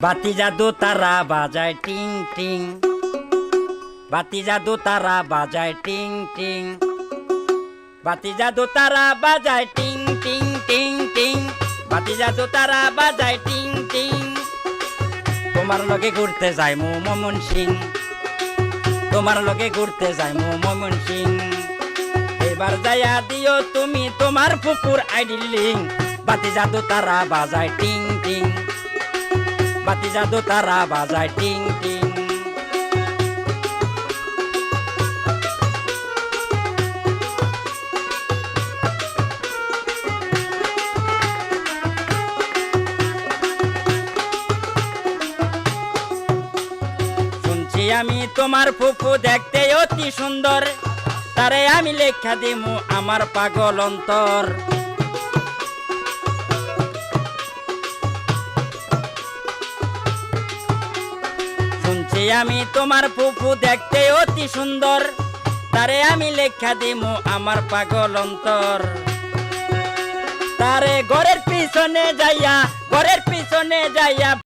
বাতি জাদু তারা বাজায় টিং টিং, বাতি জাদু তারা বাজায় টিং টিং, বাতি জাদু তারা বাজায় টিং টিং টিং টিং, বাতি জাদু তারা বাজায় টিং টিং। তোমার লগে ঘুরতে যাই মু মমন সিং, তোমার লগে ঘুরতে যাই মু মমন সিং। এবার যাইয়া দিও তুমি তোমার ফুপুর আইডি লিঙ্ক। বাতি জাদু তারা বাজায় টিং টিং, বাতি জাদু তারা বাজায় টিং টিং। শুনছি আমি তোমার ফুফু দেখতে অতি সুন্দর, তারে আমি লেখা দিমু আমার পাগল অন্তর। শুনছি আমি তোমার ফুফু দেখতে অতি সুন্দর, তারে আমি লেখা দিমু আমার পাগল অন্তর। তারে ঘরের পিছনে যাইয়া, ঘরের পিছনে যাইয়া